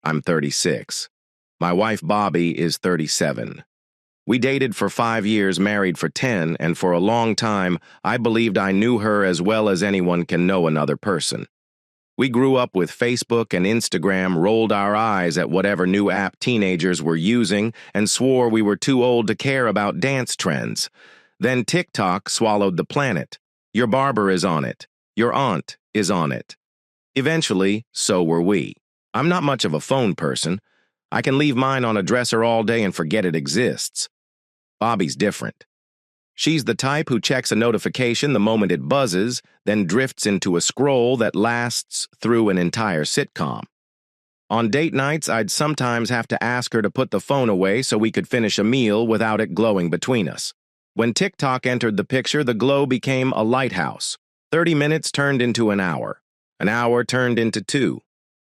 I'm 36. My wife, Bobby, is 37. We dated for 5 years, married for 10, and for a long time, I believed I knew her as well as anyone can know another person. We grew up with Facebook and Instagram, rolled our eyes at whatever new app teenagers were using, and swore we were too old to care about dance trends. Then TikTok swallowed the planet. Your barber is on it. Your aunt is on it. Eventually, so were we. I'm not much of a phone person. I can leave mine on a dresser all day and forget it exists. Bobby's different. She's the type who checks a notification the moment it buzzes, then drifts into a scroll that lasts through an entire sitcom. On date nights, I'd sometimes have to ask her to put the phone away so we could finish a meal without it glowing between us. When TikTok entered the picture, the glow became a lighthouse. 30 minutes turned into an hour. An hour turned into 2.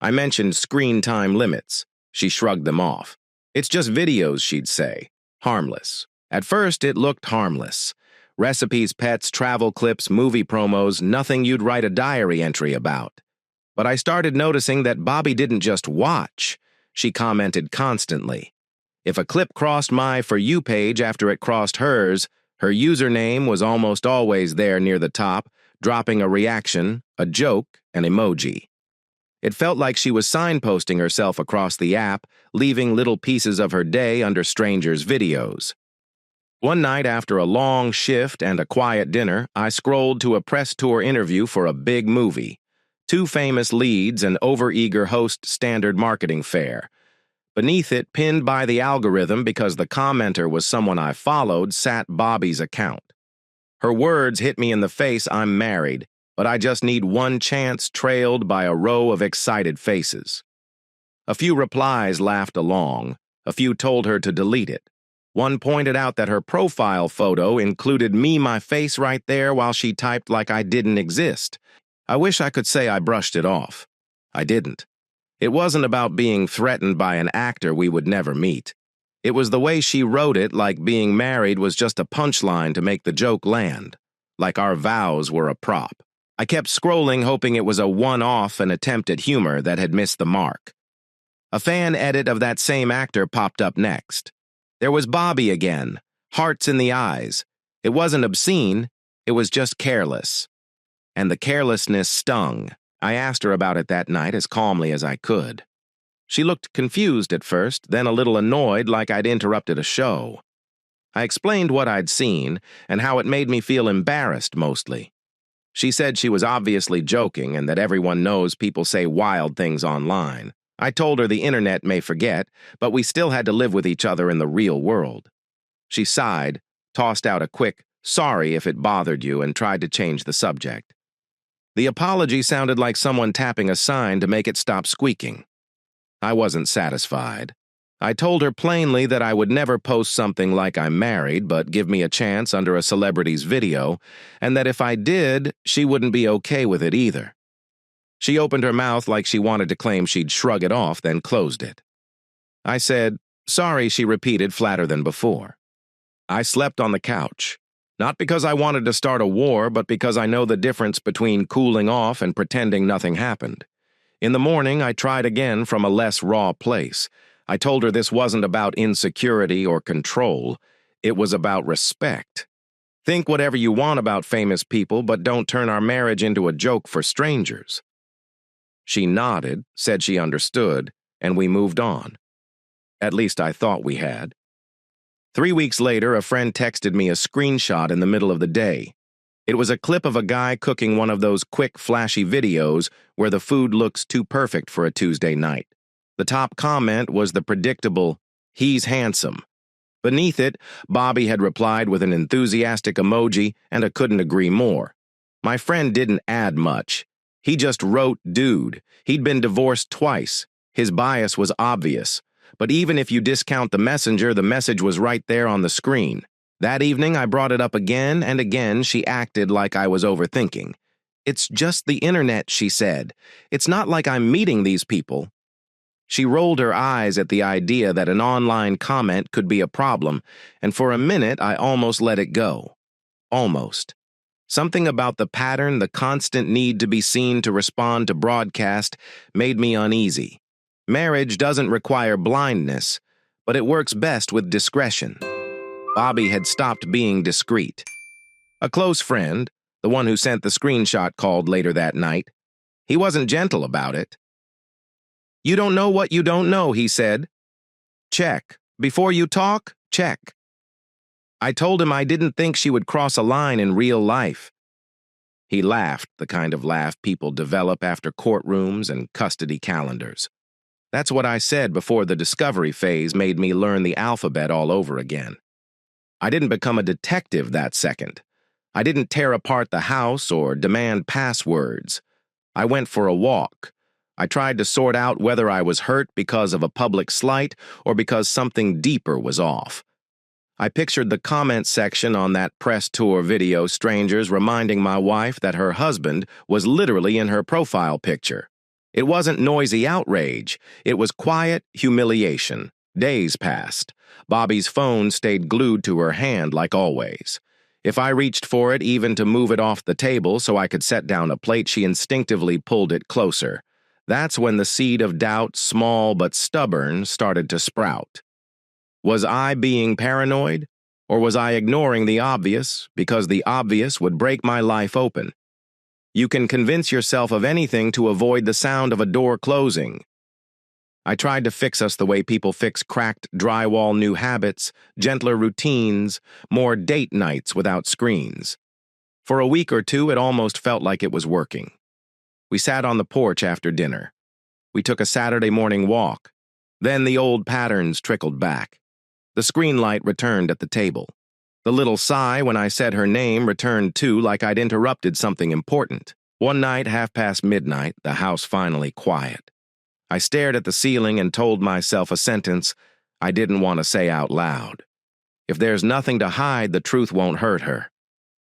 I mentioned screen time limits. She shrugged them off. It's just videos, she'd say. Harmless. At first, it looked harmless. Recipes, pets, travel clips, movie promos, nothing you'd write a diary entry about. But I started noticing that Bobby didn't just watch. She commented constantly. If a clip crossed my For You page after it crossed hers, her username was almost always there near the top, dropping a reaction, a joke, an emoji. It felt like she was signposting herself across the app, leaving little pieces of her day under strangers' videos. One night after a long shift and a quiet dinner, I scrolled to a press tour interview for a big movie. 2 famous leads and overeager host standard marketing fare. Beneath it, pinned by the algorithm because the commenter was someone I followed, sat Bobby's account. Her words hit me in the face. I'm married, but I just need one chance, trailed by a row of excited faces. A few replies laughed along. A few told her to delete it. One pointed out that her profile photo included me, my face right there, while she typed like I didn't exist. I wish I could say I brushed it off. I didn't. It wasn't about being threatened by an actor we would never meet. It was the way she wrote it, like being married was just a punchline to make the joke land, like our vows were a prop. I kept scrolling, hoping it was a one-off, an attempt at humor that had missed the mark. A fan edit of that same actor popped up next. There was Bobby again, hearts in the eyes. It wasn't obscene, it was just careless. And the carelessness stung. I asked her about it that night as calmly as I could. She looked confused at first, then a little annoyed like I'd interrupted a show. I explained what I'd seen and how it made me feel embarrassed mostly. She said she was obviously joking and that everyone knows people say wild things online. I told her the internet may forget, but we still had to live with each other in the real world. She sighed, tossed out a quick, "Sorry if it bothered you," and tried to change the subject. The apology sounded like someone tapping a sign to make it stop squeaking. I wasn't satisfied. I told her plainly that I would never post something like I'm married, but give me a chance under a celebrity's video, and that if I did, she wouldn't be okay with it either. She opened her mouth like she wanted to claim she'd shrug it off, then closed it. I said, "Sorry," she repeated, flatter than before. I slept on the couch. Not because I wanted to start a war, but because I know the difference between cooling off and pretending nothing happened. In the morning, I tried again from a less raw place. I told her this wasn't about insecurity or control. It was about respect. Think whatever you want about famous people, but don't turn our marriage into a joke for strangers. She nodded, said she understood, and we moved on. At least I thought we had. 3 weeks later, a friend texted me a screenshot in the middle of the day. It was a clip of a guy cooking one of those quick, flashy videos where the food looks too perfect for a Tuesday night. The top comment was the predictable, "He's handsome." Beneath it, Bobby had replied with an enthusiastic emoji and a couldn't agree more. My friend didn't add much. He just wrote dude. He'd been divorced twice. His bias was obvious. But even if you discount the messenger, the message was right there on the screen. That evening, I brought it up again and again. She acted like I was overthinking. "It's just the internet," she said. "It's not like I'm meeting these people." She rolled her eyes at the idea that an online comment could be a problem, and for a minute I almost let it go. Almost. Something about the pattern, the constant need to be seen to respond to broadcast, made me uneasy. Marriage doesn't require blindness, but it works best with discretion. Bobby had stopped being discreet. A close friend, the one who sent the screenshot, called later that night. He wasn't gentle about it. "You don't know what you don't know," he said. "Check. Before you talk, check." I told him I didn't think she would cross a line in real life. He laughed, the kind of laugh people develop after courtrooms and custody calendars. That's what I said before the discovery phase made me learn the alphabet all over again. I didn't become a detective that second. I didn't tear apart the house or demand passwords. I went for a walk. I tried to sort out whether I was hurt because of a public slight or because something deeper was off. I pictured the comment section on that press tour video, strangers reminding my wife that her husband was literally in her profile picture. It wasn't noisy outrage. It was quiet humiliation. Days passed. Bobby's phone stayed glued to her hand like always. If I reached for it, even to move it off the table so I could set down a plate, she instinctively pulled it closer. That's when the seed of doubt, small but stubborn, started to sprout. Was I being paranoid? Or was I ignoring the obvious because the obvious would break my life open? You can convince yourself of anything to avoid the sound of a door closing. I tried to fix us the way people fix cracked drywall, new habits, gentler routines, more date nights without screens. For a week or two, it almost felt like it was working. We sat on the porch after dinner. We took a Saturday morning walk. Then the old patterns trickled back. The screen light returned at the table. The little sigh when I said her name returned too, like I'd interrupted something important. One night, midnight, the house finally quiet. I stared at the ceiling and told myself a sentence I didn't want to say out loud. If there's nothing to hide, the truth won't hurt her.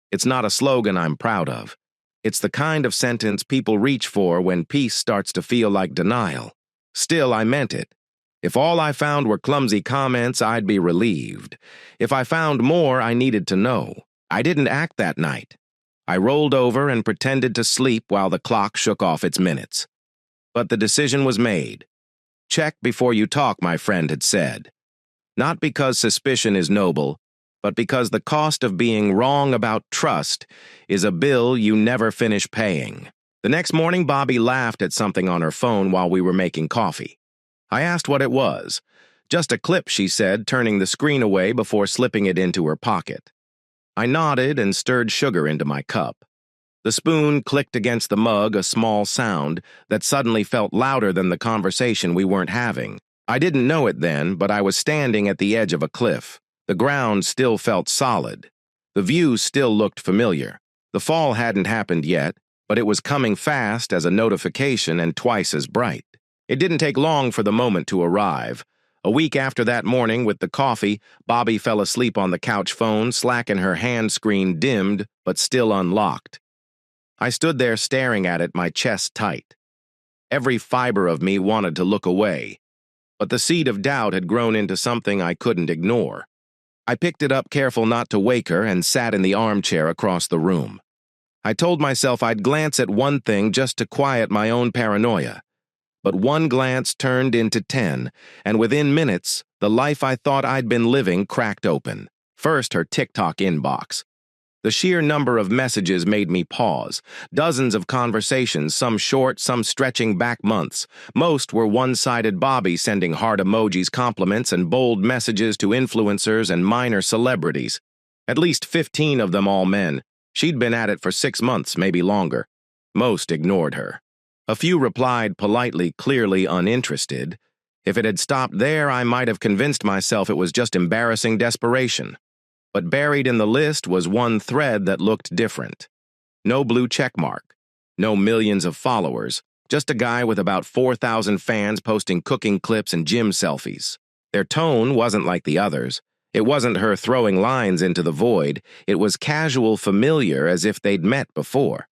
It's not a slogan I'm proud of. It's the kind of sentence people reach for when peace starts to feel like denial. Still, I meant it. If all I found were clumsy comments, I'd be relieved. If I found more, I needed to know. I didn't act that night. I rolled over and pretended to sleep while the clock shook off its minutes. But the decision was made. Check before you talk, my friend had said. Not because suspicion is noble, but because the cost of being wrong about trust is a bill you never finish paying. The next morning, Bobby laughed at something on her phone while we were making coffee. I asked what it was. "Just a clip," she said, turning the screen away before slipping it into her pocket. I nodded and stirred sugar into my cup. The spoon clicked against the mug, a small sound that suddenly felt louder than the conversation we weren't having. I didn't know it then, but I was standing at the edge of a cliff. The ground still felt solid. The view still looked familiar. The fall hadn't happened yet, but it was coming fast as a notification and twice as bright. It didn't take long for the moment to arrive. A week after that morning, with the coffee, Bobby fell asleep on the couch phone, Slack in her hand screen dimmed, but still unlocked. I stood there staring at it, my chest tight. Every fiber of me wanted to look away, but the seed of doubt had grown into something I couldn't ignore. I picked it up, careful not to wake her, and sat in the armchair across the room. I told myself I'd glance at one thing just to quiet my own paranoia. But one glance turned into 10, and within minutes, the life I thought I'd been living cracked open. First, her TikTok inbox. The sheer number of messages made me pause. Dozens of conversations, some short, some stretching back months. Most were one-sided, Bobby sending heart emojis, compliments, and bold messages to influencers and minor celebrities. At least 15 of them all men. She'd been at it for 6 months, maybe longer. Most ignored her. A few replied politely, clearly uninterested. If it had stopped there, I might have convinced myself it was just embarrassing desperation. But buried in the list was one thread that looked different. No blue checkmark, no millions of followers, just a guy with about 4,000 fans posting cooking clips and gym selfies. Their tone wasn't like the others. It wasn't her throwing lines into the void. It was casual, familiar, as if they'd met before.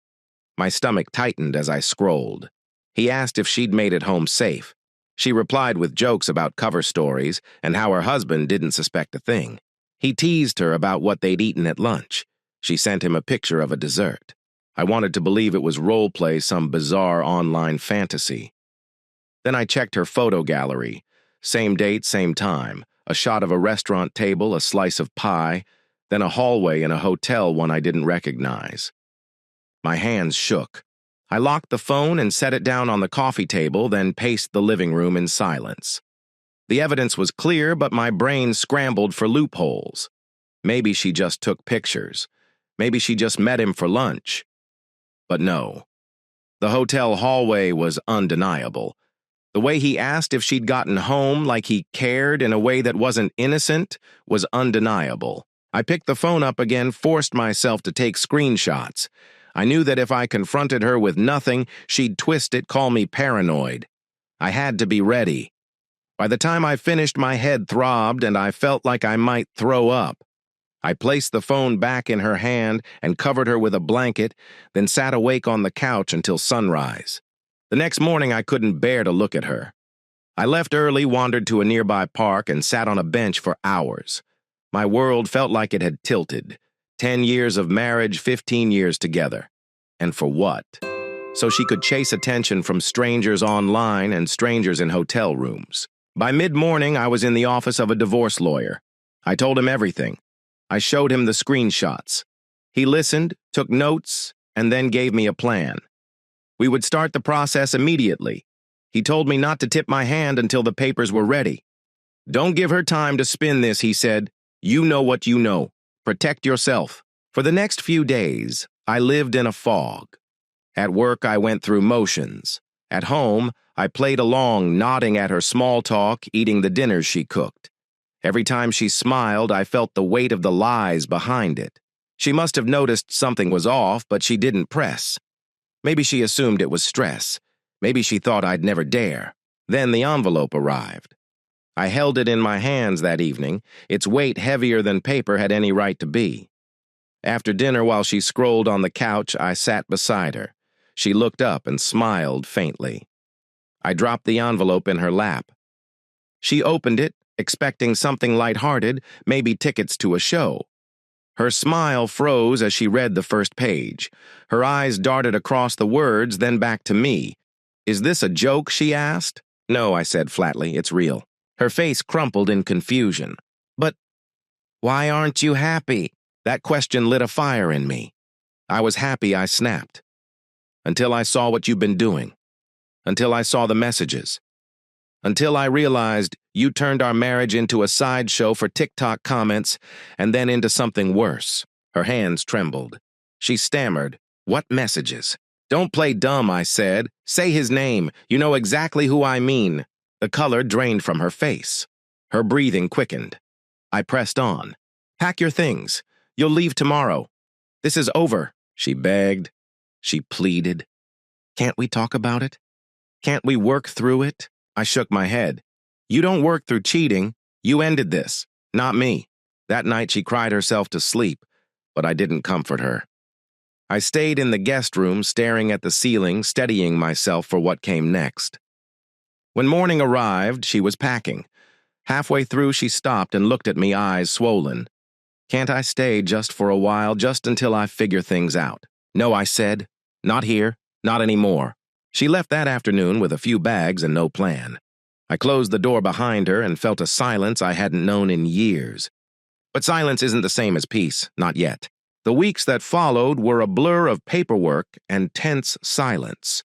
My stomach tightened as I scrolled. He asked if she'd made it home safe. She replied with jokes about cover stories and how her husband didn't suspect a thing. He teased her about what they'd eaten at lunch. She sent him a picture of a dessert. I wanted to believe it was role play, some bizarre online fantasy. Then I checked her photo gallery. Same date, same time. A shot of a restaurant table, a slice of pie, then a hallway in a hotel one I didn't recognize. My hands shook. I locked the phone and set it down on the coffee table, then paced the living room in silence. The evidence was clear, but my brain scrambled for loopholes. Maybe she just took pictures. Maybe she just met him for lunch. But no. The hotel hallway was undeniable. The way he asked if she'd gotten home, like he cared in a way that wasn't innocent, was undeniable. I picked the phone up again, forced myself to take screenshots. I knew that if I confronted her with nothing, she'd twist it, call me paranoid. I had to be ready. By the time I finished, my head throbbed and I felt like I might throw up. I placed the phone back in her hand and covered her with a blanket, then sat awake on the couch until sunrise. The next morning, I couldn't bear to look at her. I left early, wandered to a nearby park, and sat on a bench for hours. My world felt like it had tilted. 10 years of marriage, 15 years together. And for what? So she could chase attention from strangers online and strangers in hotel rooms. By mid-morning, I was in the office of a divorce lawyer. I told him everything. I showed him the screenshots. He listened, took notes, and then gave me a plan. We would start the process immediately. He told me not to tip my hand until the papers were ready. Don't give her time to spin this, he said. You know what you know. Protect yourself. For the next few days, I lived in a fog. At work, I went through motions. At home, I played along, nodding at her small talk, eating the dinners she cooked. Every time she smiled, I felt the weight of the lies behind it. She must have noticed something was off, but she didn't press. Maybe she assumed it was stress. Maybe she thought I'd never dare. Then the envelope arrived. I held it in my hands that evening, its weight heavier than paper had any right to be. After dinner, while she scrolled on the couch, I sat beside her. She looked up and smiled faintly. I dropped the envelope in her lap. She opened it, expecting something lighthearted, maybe tickets to a show. Her smile froze as she read the first page. Her eyes darted across the words, then back to me. Is this a joke, she asked? No, I said flatly, it's real. Her face crumpled in confusion. But why aren't you happy? That question lit a fire in me. I was happy, I snapped. Until I saw what you've been doing. Until I saw the messages. Until I realized you turned our marriage into a sideshow for TikTok comments and then into something worse. Her hands trembled. She stammered, What messages? Don't play dumb, I said. Say his name. You know exactly who I mean. The color drained from her face. Her breathing quickened. I pressed on. Pack your things. You'll leave tomorrow. This is over, she begged. She pleaded. Can't we talk about it? Can't we work through it? I shook my head. You don't work through cheating. You ended this, not me. That night she cried herself to sleep, but I didn't comfort her. I stayed in the guest room, staring at the ceiling, steadying myself for what came next. When morning arrived, she was packing. Halfway through, she stopped and looked at me, eyes swollen. Can't I stay just for a while, just until I figure things out? No, I said. Not here, not anymore. She left that afternoon with a few bags and no plan. I closed the door behind her and felt a silence I hadn't known in years. But silence isn't the same as peace, not yet. The weeks that followed were a blur of paperwork and tense silence.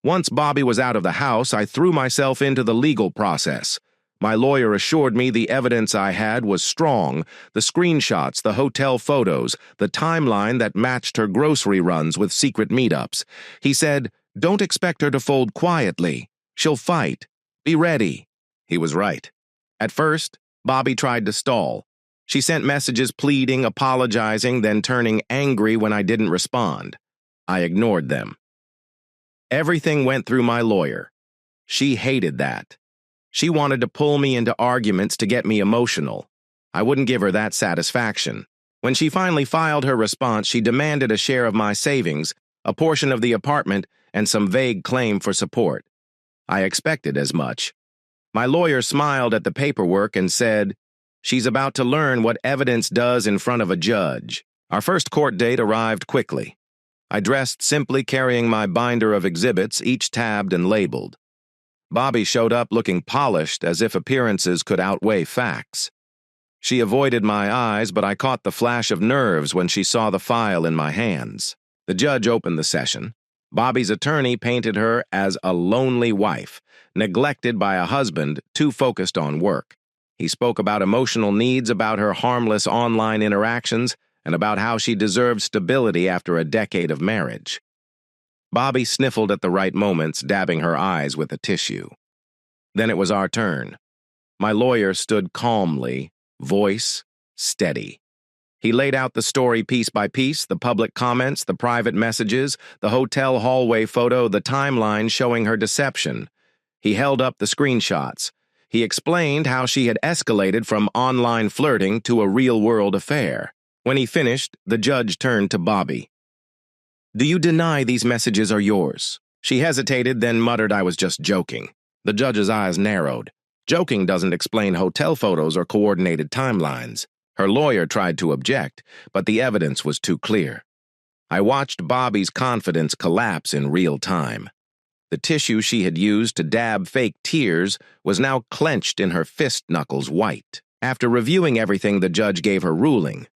Once Bobby was out of the house, I threw myself into the legal process. My lawyer assured me the evidence I had was strong, the screenshots, the hotel photos, the timeline that matched her grocery runs with secret meetups. He said, Don't expect her to fold quietly. She'll fight. Be ready. He was right. At first, Bobby tried to stall. She sent messages pleading, apologizing, then turning angry when I didn't respond. I ignored them. Everything went through my lawyer. She hated that. She wanted to pull me into arguments to get me emotional. I wouldn't give her that satisfaction. When she finally filed her response, she demanded a share of my savings, a portion of the apartment, and some vague claim for support. I expected as much. My lawyer smiled at the paperwork and said, She's about to learn what evidence does in front of a judge. Our first court date arrived quickly. I dressed simply, carrying my binder of exhibits, each tabbed and labeled. Bobby showed up looking polished, as if appearances could outweigh facts. She avoided my eyes, but I caught the flash of nerves when she saw the file in my hands. The judge opened the session. Bobby's attorney painted her as a lonely wife, neglected by a husband too focused on work. He spoke about emotional needs, about her harmless online interactions, and about how she deserved stability after a decade of marriage. Bobby sniffled at the right moments, dabbing her eyes with a tissue. Then it was our turn. My lawyer stood calmly, voice steady. He laid out the story piece by piece, the public comments, the private messages, the hotel hallway photo, the timeline showing her deception. He held up the screenshots. He explained how she had escalated from online flirting to a real-world affair. When he finished, the judge turned to Bobby. "Do you deny these messages are yours?" She hesitated, then muttered I was just joking. The judge's eyes narrowed. Joking doesn't explain hotel photos or coordinated timelines. Her lawyer tried to object, but the evidence was too clear. I watched Bobby's confidence collapse in real time. The tissue she had used to dab fake tears was now clenched in her fist knuckles white. After reviewing everything, the judge gave her ruling.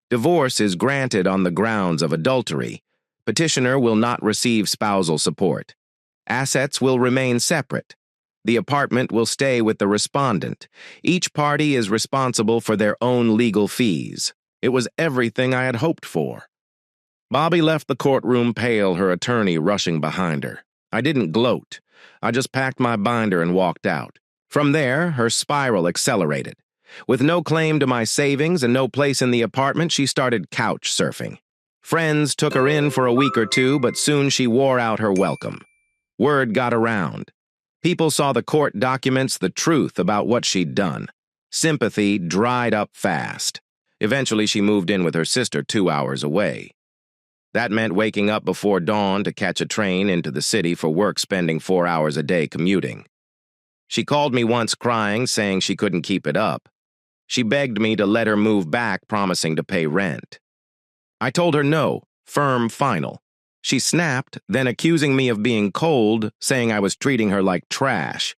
Divorce is granted on the grounds of adultery. Petitioner will not receive spousal support. Assets will remain separate. The apartment will stay with the respondent. Each party is responsible for their own legal fees. It was everything I had hoped for. Bobby left the courtroom pale, her attorney rushing behind her. I didn't gloat. I just packed my binder and walked out. From there, her spiral accelerated. With no claim to my savings and no place in the apartment, she started couch surfing. Friends took her in for a week or two, but soon she wore out her welcome. Word got around. People saw the court documents, the truth about what she'd done. Sympathy dried up fast. Eventually, she moved in with her sister 2 hours away. That meant waking up before dawn to catch a train into the city for work, spending 4 hours a day commuting. She called me once crying, saying she couldn't keep it up. She begged me to let her move back, promising to pay rent. I told her no, firm, final. She snapped, then accusing me of being cold, saying I was treating her like trash.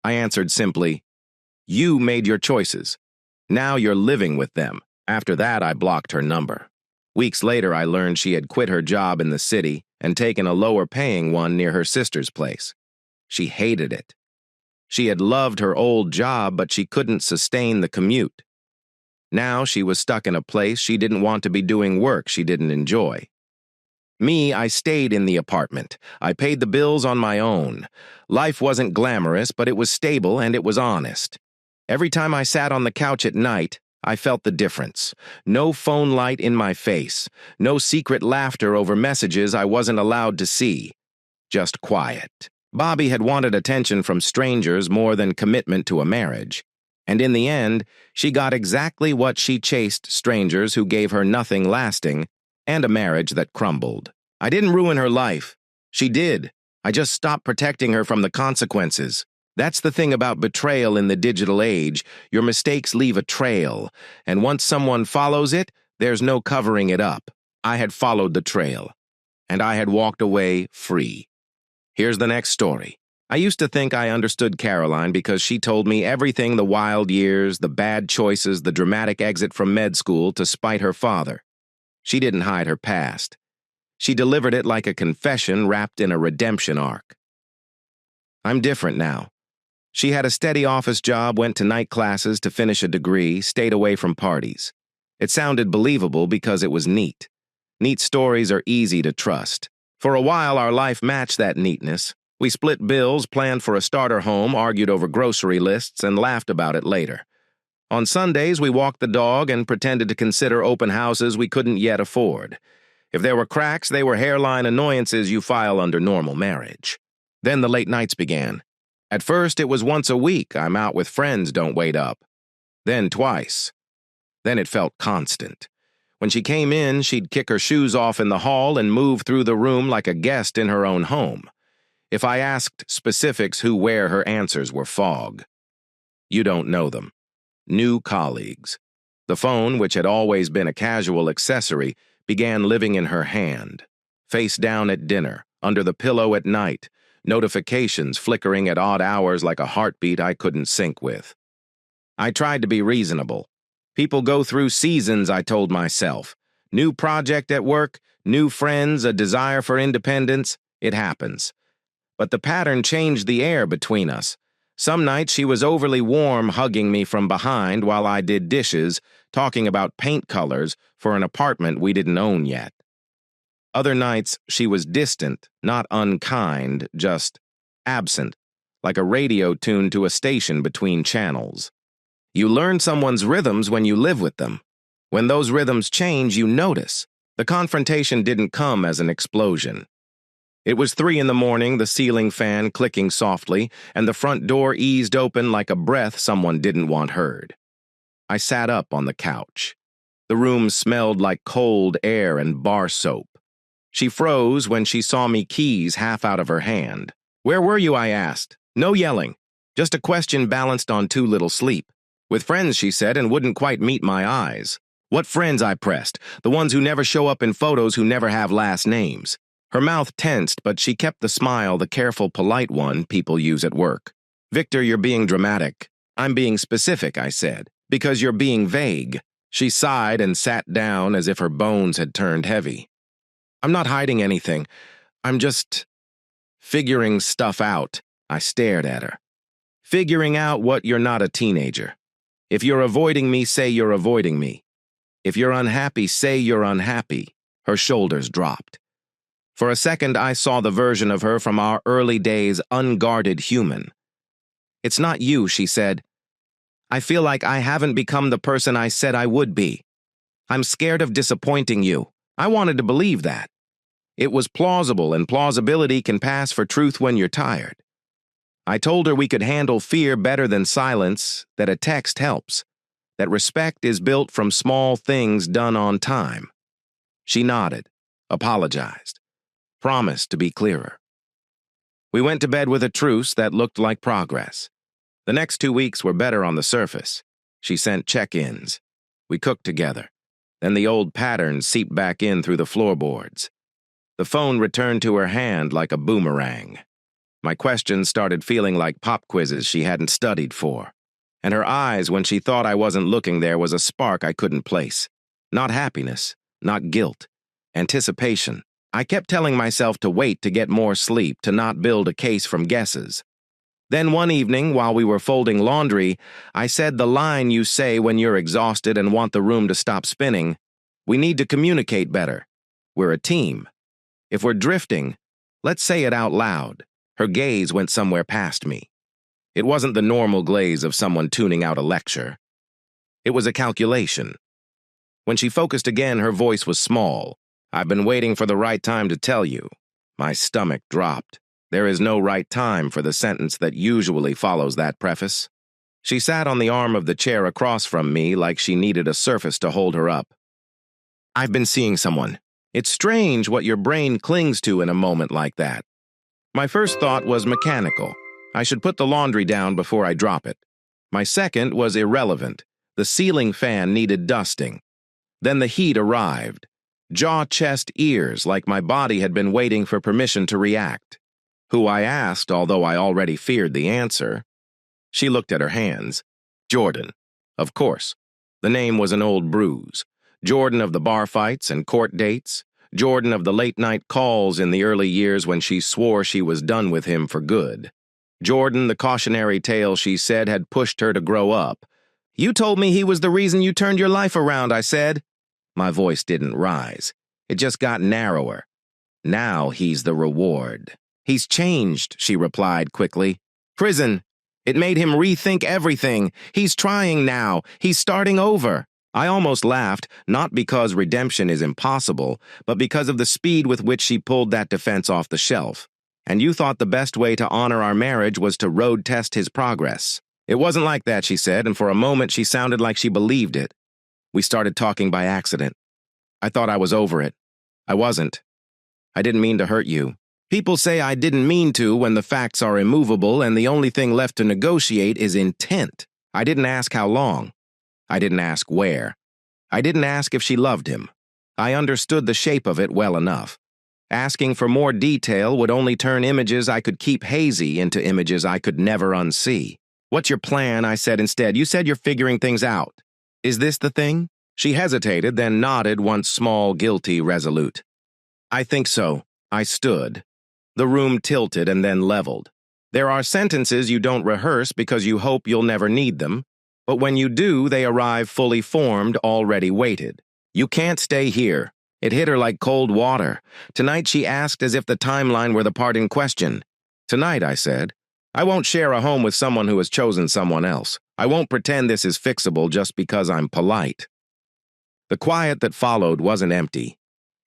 I answered simply, "You made your choices. Now you're living with them." After that, I blocked her number. Weeks later, I learned she had quit her job in the city and taken a lower-paying one near her sister's place. She hated it. She had loved her old job, but she couldn't sustain the commute. Now she was stuck in a place she didn't want to be doing work she didn't enjoy. Me, I stayed in the apartment. I paid the bills on my own. Life wasn't glamorous, but it was stable and it was honest. Every time I sat on the couch at night, I felt the difference. No phone light in my face. No secret laughter over messages I wasn't allowed to see. Just quiet. Bobby had wanted attention from strangers more than commitment to a marriage. And in the end, she got exactly what she chased: strangers who gave her nothing lasting, and a marriage that crumbled. I didn't ruin her life. She did. I just stopped protecting her from the consequences. That's the thing about betrayal in the digital age. Your mistakes leave a trail, and once someone follows it, there's no covering it up. I had followed the trail, and I had walked away free. Here's the next story. I used to think I understood Caroline because she told me everything: the wild years, the bad choices, the dramatic exit from med school to spite her father. She didn't hide her past. She delivered it like a confession wrapped in a redemption arc. I'm different now. She had a steady office job, went to night classes to finish a degree, stayed away from parties. It sounded believable because it was neat. Neat stories are easy to trust. For a while, our life matched that neatness. We split bills, planned for a starter home, argued over grocery lists, and laughed about it later. On Sundays, we walked the dog and pretended to consider open houses we couldn't yet afford. If there were cracks, they were hairline annoyances you file under normal marriage. Then the late nights began. At first, it was once a week. I'm out with friends, don't wait up. Then twice. Then it felt constant. When she came in, she'd kick her shoes off in the hall and move through the room like a guest in her own home. If I asked specifics who where, her answers were fog. You don't know them. New colleagues. The phone, which had always been a casual accessory, began living in her hand. Face down at dinner, under the pillow at night, notifications flickering at odd hours like a heartbeat I couldn't sync with. I tried to be reasonable. People go through seasons, I told myself. New project at work, new friends, a desire for independence. It happens. But the pattern changed the air between us. Some nights she was overly warm, hugging me from behind while I did dishes, talking about paint colors for an apartment we didn't own yet. Other nights she was distant, not unkind, just absent, like a radio tuned to a station between channels. You learn someone's rhythms when you live with them. When those rhythms change, you notice. The confrontation didn't come as an explosion. It was 3 a.m, the ceiling fan clicking softly, and the front door eased open like a breath someone didn't want heard. I sat up on the couch. The room smelled like cold air and bar soap. She froze when she saw me, keys half out of her hand. "Where were you?" I asked. No yelling. Just a question balanced on too little sleep. "With friends," she said, and wouldn't quite meet my eyes. "What friends?" I pressed. "The ones who never show up in photos, who never have last names." Her mouth tensed, but she kept the smile, the careful, polite one people use at work. "Victor, you're being dramatic." "I'm being specific," I said, "because you're being vague." She sighed and sat down as if her bones had turned heavy. "I'm not hiding anything. I'm just figuring stuff out." I stared at her. "Figuring out what? You're not a teenager. If you're avoiding me, say you're avoiding me. If you're unhappy, say you're unhappy." Her shoulders dropped. For a second, I saw the version of her from our early days, unguarded human. "It's not you," she said. "I feel like I haven't become the person I said I would be. I'm scared of disappointing you." I wanted to believe that. It was plausible, and plausibility can pass for truth when you're tired. I told her we could handle fear better than silence, that a text helps, that respect is built from small things done on time. She nodded, apologized, promised to be clearer. We went to bed with a truce that looked like progress. The next 2 weeks were better on the surface. She sent check-ins. We cooked together. Then the old patterns seeped back in through the floorboards. The phone returned to her hand like a boomerang. My questions started feeling like pop quizzes she hadn't studied for. And her eyes, when she thought I wasn't looking, there was a spark I couldn't place. Not happiness, not guilt, anticipation. I kept telling myself to wait to get more sleep, to not build a case from guesses. Then one evening, while we were folding laundry, I said the line you say when you're exhausted and want the room to stop spinning. We need to communicate better. We're a team. If we're drifting, let's say it out loud. Her gaze went somewhere past me. It wasn't the normal glaze of someone tuning out a lecture. It was a calculation. When she focused again, her voice was small. "I've been waiting for the right time to tell you." My stomach dropped. There is no right time for the sentence that usually follows that preface. She sat on the arm of the chair across from me like she needed a surface to hold her up. "I've been seeing someone." It's strange what your brain clings to in a moment like that. My first thought was mechanical. I should put the laundry down before I drop it. My second was irrelevant. The ceiling fan needed dusting. Then the heat arrived. Jaw, chest, ears, like my body had been waiting for permission to react. Who I asked, although I already feared the answer. She looked at her hands. Jordan. Of course. The name was an old bruise. Jordan of the bar fights and court dates. Jordan of the late-night calls in the early years when she swore she was done with him for good. Jordan, the cautionary tale she said had pushed her to grow up. "You told me he was the reason you turned your life around," I said. My voice didn't rise. It just got narrower. "Now he's the reward." "He's changed," she replied quickly. "Prison. It made him rethink everything. He's trying now. He's starting over." I almost laughed, not because redemption is impossible, but because of the speed with which she pulled that defense off the shelf. "And you thought the best way to honor our marriage was to road test his progress." "It wasn't like that," she said, and for a moment she sounded like she believed it. We started talking by accident. I thought I was over it. I wasn't. "I didn't mean to hurt you." People say I didn't mean to when the facts are immovable and the only thing left to negotiate is intent. I didn't ask how long. I didn't ask where. I didn't ask if she loved him. I understood the shape of it well enough. Asking for more detail would only turn images I could keep hazy into images I could never unsee. "What's your plan?" I said instead. "You said you're figuring things out. Is this the thing?" She hesitated, then nodded, once small, guilty, resolute. "I think so." I stood. The room tilted and then leveled. There are sentences you don't rehearse because you hope you'll never need them, but when you do, they arrive fully formed, already weighted. "You can't stay here." It hit her like cold water. Tonight, she asked as if the timeline were the part in question. "Tonight," I said. "I won't share a home with someone who has chosen someone else. I won't pretend this is fixable just because I'm polite." The quiet that followed wasn't empty.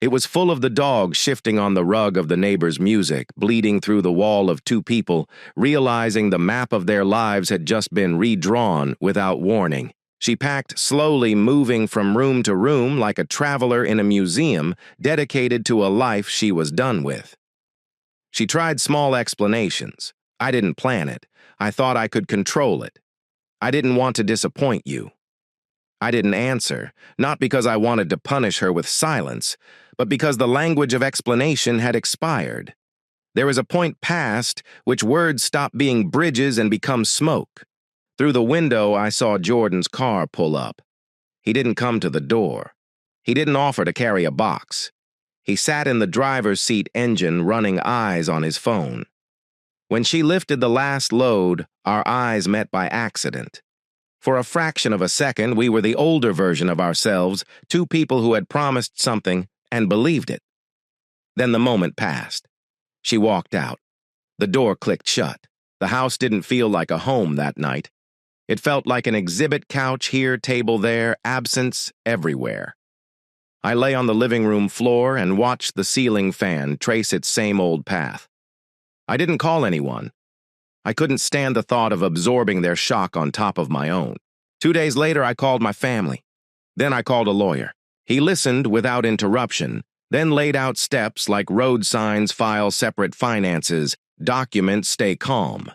It was full of the dog shifting on the rug of the neighbor's music, bleeding through the wall of two people, realizing the map of their lives had just been redrawn without warning. She packed slowly, moving from room to room like a traveler in a museum dedicated to a life she was done with. She tried small explanations. "I didn't plan it. I thought I could control it. I didn't want to disappoint you." I didn't answer, not because I wanted to punish her with silence, but because the language of explanation had expired. There is a point past which words stop being bridges and become smoke. Through the window, I saw Jordan's car pull up. He didn't come to the door. He didn't offer to carry a box. He sat in the driver's seat engine, running eyes on his phone. When she lifted the last load, our eyes met by accident. For a fraction of a second, we were the older version of ourselves, two people who had promised something and believed it. Then the moment passed. She walked out. The door clicked shut. The house didn't feel like a home that night. It felt like an exhibit couch here, table there, absence everywhere. I lay on the living room floor and watched the ceiling fan trace its same old path. I didn't call anyone. I couldn't stand the thought of absorbing their shock on top of my own. 2 days later, I called my family. Then I called a lawyer. He listened without interruption, then laid out steps like road signs, file separate finances, document, stay calm.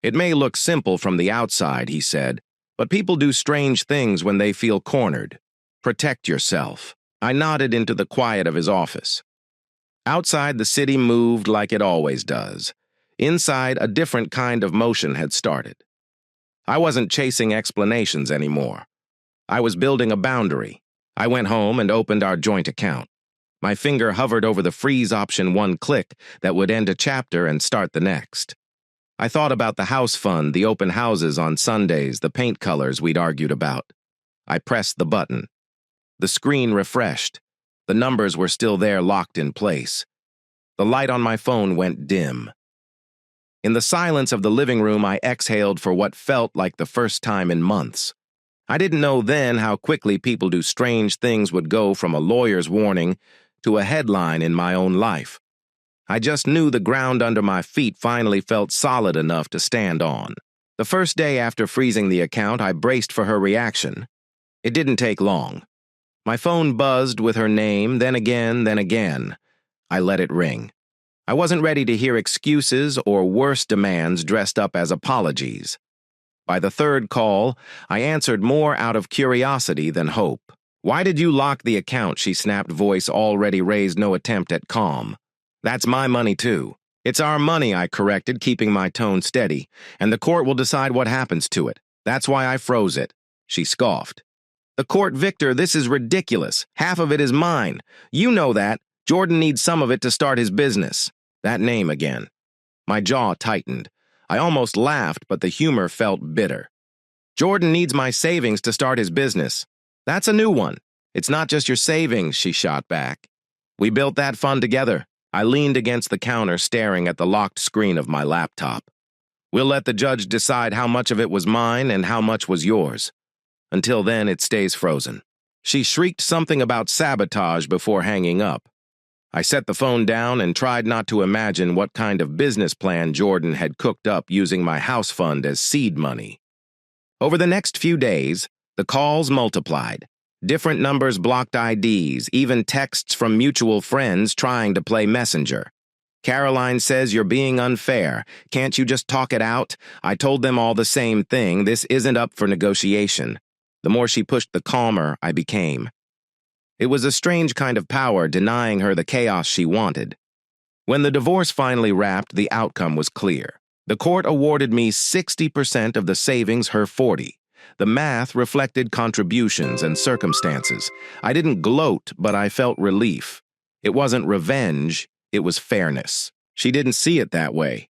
"It may look simple from the outside," he said, "but people do strange things when they feel cornered. Protect yourself." I nodded into the quiet of his office. Outside, the city moved like it always does. Inside, a different kind of motion had started. I wasn't chasing explanations anymore. I was building a boundary. I went home and opened our joint account. My finger hovered over the freeze option, one click that would end a chapter and start the next. I thought about the house fund, the open houses on Sundays, the paint colors we'd argued about. I pressed the button. The screen refreshed. The numbers were still there, locked in place. The light on my phone went dim. In the silence of the living room, I exhaled for what felt like the first time in months. I didn't know then how quickly people do strange things would go from a lawyer's warning to a headline in my own life. I just knew the ground under my feet finally felt solid enough to stand on. The first day after freezing the account, I braced for her reaction. It didn't take long. My phone buzzed with her name, then again, then again. I let it ring. I wasn't ready to hear excuses or worse demands dressed up as apologies. By the third call, I answered more out of curiosity than hope. "Why did you lock the account?" she snapped, voice already raised, no attempt at calm. "That's my money too." "It's our money," I corrected, keeping my tone steady, "and the court will decide what happens to it. That's why I froze it." She scoffed. "The court, Victor, this is ridiculous. Half of it is mine. You know that. Jordan needs some of it to start his business." That name again. My jaw tightened. I almost laughed, but the humor felt bitter. "Jordan needs my savings to start his business." "That's a new one." "It's not just your savings," she shot back. "We built that fund together." I leaned against the counter, staring at the locked screen of my laptop. "We'll let the judge decide how much of it was mine and how much was yours. Until then, it stays frozen." She shrieked something about sabotage before hanging up. I set the phone down and tried not to imagine what kind of business plan Jordan had cooked up using my house fund as seed money. Over the next few days, the calls multiplied. Different numbers blocked IDs, even texts from mutual friends trying to play messenger. "Caroline says you're being unfair. Can't you just talk it out?" I told them all the same thing. This isn't up for negotiation. The more she pushed, the calmer I became. It was a strange kind of power, denying her the chaos she wanted. When the divorce finally wrapped, the outcome was clear. The court awarded me 60% of the savings, her 40%. The math reflected contributions and circumstances. I didn't gloat, but I felt relief. It wasn't revenge, it was fairness. She didn't see it that way.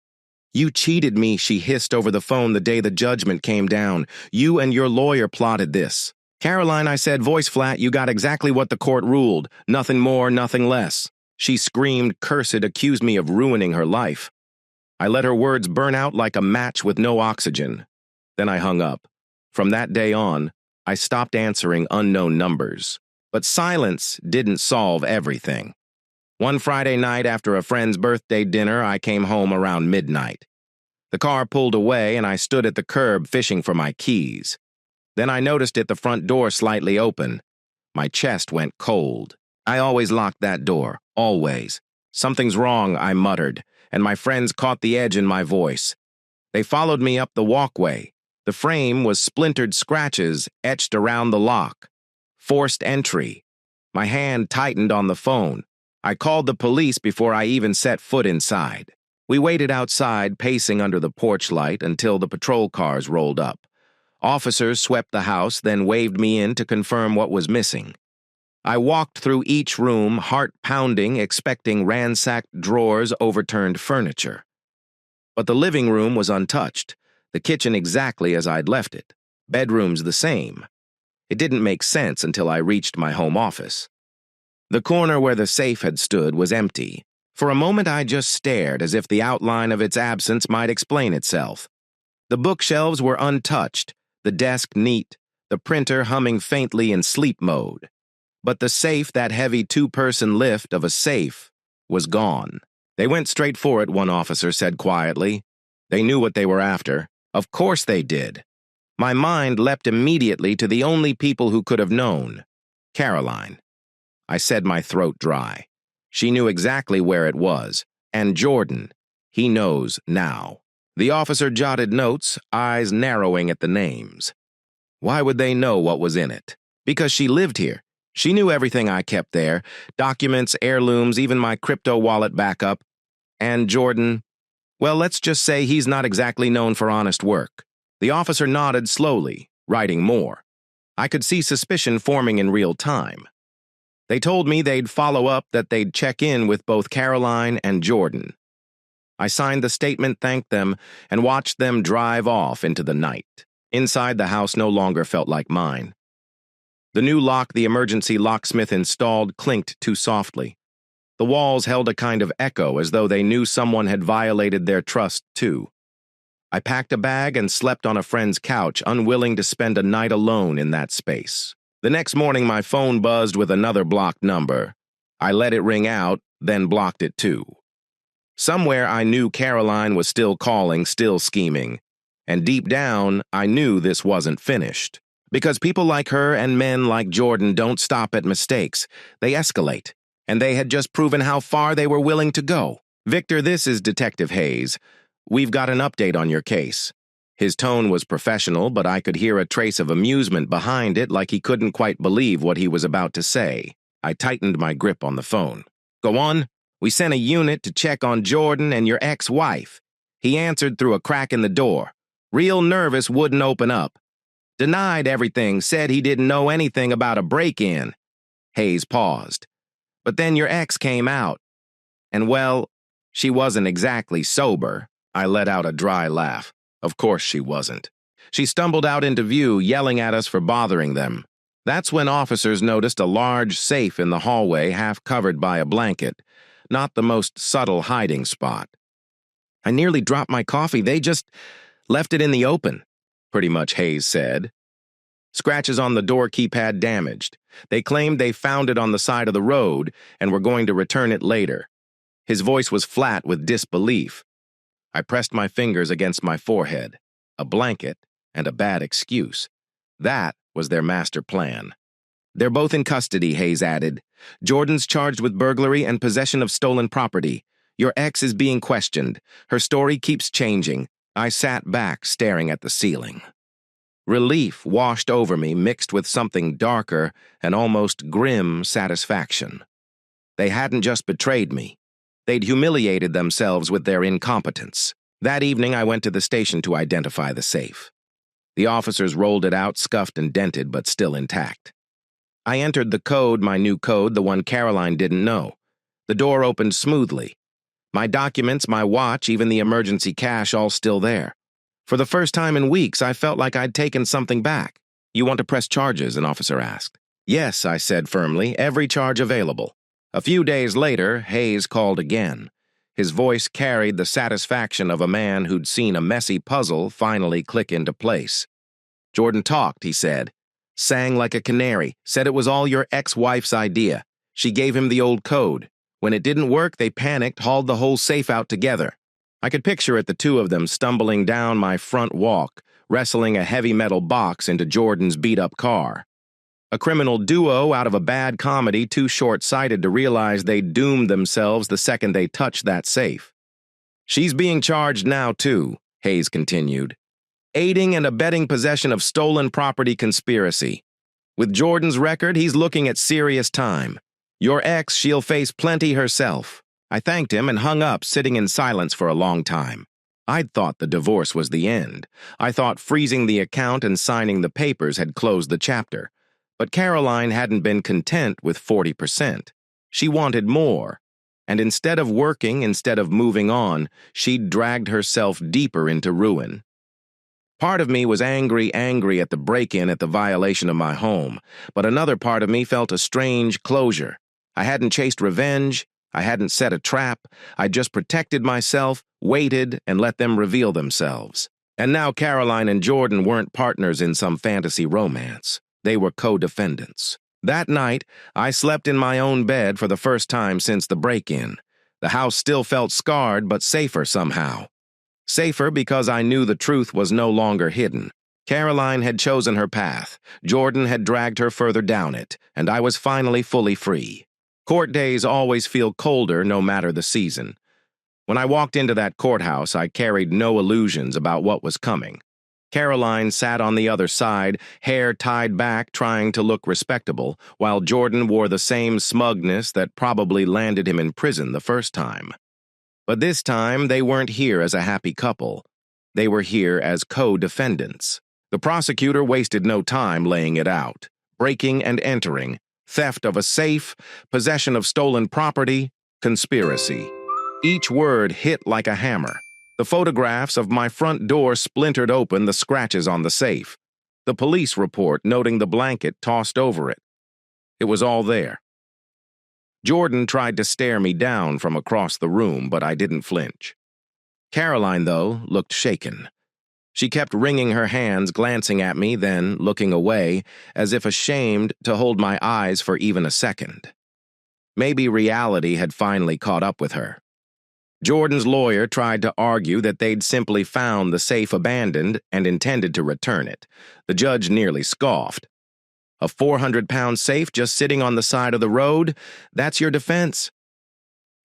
"You cheated me," she hissed over the phone the day the judgment came down. "You and your lawyer plotted this." "Caroline," I said, voice flat, "you got exactly what the court ruled. Nothing more, nothing less." She screamed, cursed, accused me of ruining her life. I let her words burn out like a match with no oxygen. Then I hung up. From that day on, I stopped answering unknown numbers. But silence didn't solve everything. One Friday night after a friend's birthday dinner, I came home around midnight. The car pulled away and I stood at the curb fishing for my keys. Then I noticed the front door slightly open. My chest went cold. I always locked that door, always. "Something's wrong," I muttered, and my friends caught the edge in my voice. They followed me up the walkway. The frame was splintered scratches etched around the lock. Forced entry. My hand tightened on the phone. I called the police before I even set foot inside. We waited outside, pacing under the porch light until the patrol cars rolled up. Officers swept the house, then waved me in to confirm what was missing. I walked through each room, heart pounding, expecting ransacked drawers, overturned furniture. But the living room was untouched, the kitchen exactly as I'd left it, bedrooms the same. It didn't make sense until I reached my home office. The corner where the safe had stood was empty. For a moment I just stared, as if the outline of its absence might explain itself. The bookshelves were untouched, the desk neat, the printer humming faintly in sleep mode. But the safe, that heavy two-person lift of a safe, was gone. "They went straight for it," one officer said quietly. "They knew what they were after. Of course they did." My mind leapt immediately to the only people who could have known. Caroline. I said, my throat dry. She knew exactly where it was. And Jordan. He knows now. The officer jotted notes, eyes narrowing at the names. Why would they know what was in it? Because she lived here. She knew everything I kept there. Documents, heirlooms, even my crypto wallet backup. And Jordan, well, let's just say he's not exactly known for honest work. The officer nodded slowly, writing more. I could see suspicion forming in real time. They told me they'd follow up, that they'd check in with both Caroline and Jordan. I signed the statement, thanked them, and watched them drive off into the night. Inside, the house no longer felt like mine. The new lock the emergency locksmith installed clinked too softly. The walls held a kind of echo, as though they knew someone had violated their trust, too. I packed a bag and slept on a friend's couch, unwilling to spend a night alone in that space. The next morning, my phone buzzed with another blocked number. I let it ring out, then blocked it too. Somewhere I knew Caroline was still calling, still scheming. And deep down, I knew this wasn't finished. Because people like her and men like Jordan don't stop at mistakes. They escalate. And they had just proven how far they were willing to go. "Victor, this is Detective Hayes. We've got an update on your case." His tone was professional, but I could hear a trace of amusement behind it, like he couldn't quite believe what he was about to say. I tightened my grip on the phone. "Go on." "We sent a unit to check on Jordan and your ex-wife. He answered through a crack in the door. Real nervous, wouldn't open up. Denied everything, said he didn't know anything about a break-in." Hayes paused. "But then your ex came out. And well, she wasn't exactly sober." I let out a dry laugh. Of course she wasn't. She stumbled out into view, yelling at us for bothering them. That's when officers noticed a large safe in the hallway, half covered by a blanket. Not the most subtle hiding spot. "I nearly dropped my coffee. They just left it in the open," pretty much Hayes said. Scratches on the door keypad damaged. They claimed they found it on the side of the road and were going to return it later. His voice was flat with disbelief. I pressed my fingers against my forehead. A blanket and a bad excuse. That was their master plan. "They're both in custody," Hayes added. "Jordan's charged with burglary and possession of stolen property. Your ex is being questioned. Her story keeps changing." I sat back, staring at the ceiling. Relief washed over me, mixed with something darker and almost grim satisfaction. They hadn't just betrayed me. They'd humiliated themselves with their incompetence. That evening, I went to the station to identify the safe. The officers rolled it out, scuffed and dented, but still intact. I entered the code, my new code, the one Caroline didn't know. The door opened smoothly. My documents, my watch, even the emergency cash, all still there. For the first time in weeks, I felt like I'd taken something back. "You want to press charges?" an officer asked. "Yes," I said firmly, "every charge available." A few days later, Hayes called again. His voice carried the satisfaction of a man who'd seen a messy puzzle finally click into place. "Jordan talked," he said. "Sang like a canary, said it was all your ex-wife's idea. She gave him the old code. When it didn't work, they panicked, hauled the whole safe out together." I could picture it, the two of them stumbling down my front walk, wrestling a heavy metal box into Jordan's beat-up car. A criminal duo out of a bad comedy too short-sighted to realize they'd doomed themselves the second they touched that safe. "She's being charged now, too," Hayes continued. "Aiding and abetting possession of stolen property conspiracy. With Jordan's record, he's looking at serious time. Your ex, she'll face plenty herself." I thanked him and hung up, sitting in silence for a long time. I'd thought the divorce was the end. I thought freezing the account and signing the papers had closed the chapter. But Caroline hadn't been content with 40%. She wanted more. And instead of working, instead of moving on, she'd dragged herself deeper into ruin. Part of me was angry at the break-in, at the violation of my home. But another part of me felt a strange closure. I hadn't chased revenge. I hadn't set a trap. I'd just protected myself, waited, and let them reveal themselves. And now Caroline and Jordan weren't partners in some fantasy romance. They were co-defendants. That night, I slept in my own bed for the first time since the break-in. The house still felt scarred, but safer somehow. Safer because I knew the truth was no longer hidden. Caroline had chosen her path. Jordan had dragged her further down it, and I was finally fully free. Court days always feel colder no matter the season. When I walked into that courthouse, I carried no illusions about what was coming. Caroline sat on the other side, hair tied back, trying to look respectable, while Jordan wore the same smugness that probably landed him in prison the first time. But this time, they weren't here as a happy couple. They were here as co-defendants. The prosecutor wasted no time laying it out. Breaking and entering, theft of a safe, possession of stolen property, conspiracy. Each word hit like a hammer. The photographs of my front door splintered open the scratches on the safe. The police report noting the blanket tossed over it. It was all there. Jordan tried to stare me down from across the room, but I didn't flinch. Caroline, though, looked shaken. She kept wringing her hands, glancing at me, then looking away, as if ashamed to hold my eyes for even a second. Maybe reality had finally caught up with her. Jordan's lawyer tried to argue that they'd simply found the safe abandoned and intended to return it. The judge nearly scoffed. "A 400-pound safe just sitting on the side of the road? That's your defense?"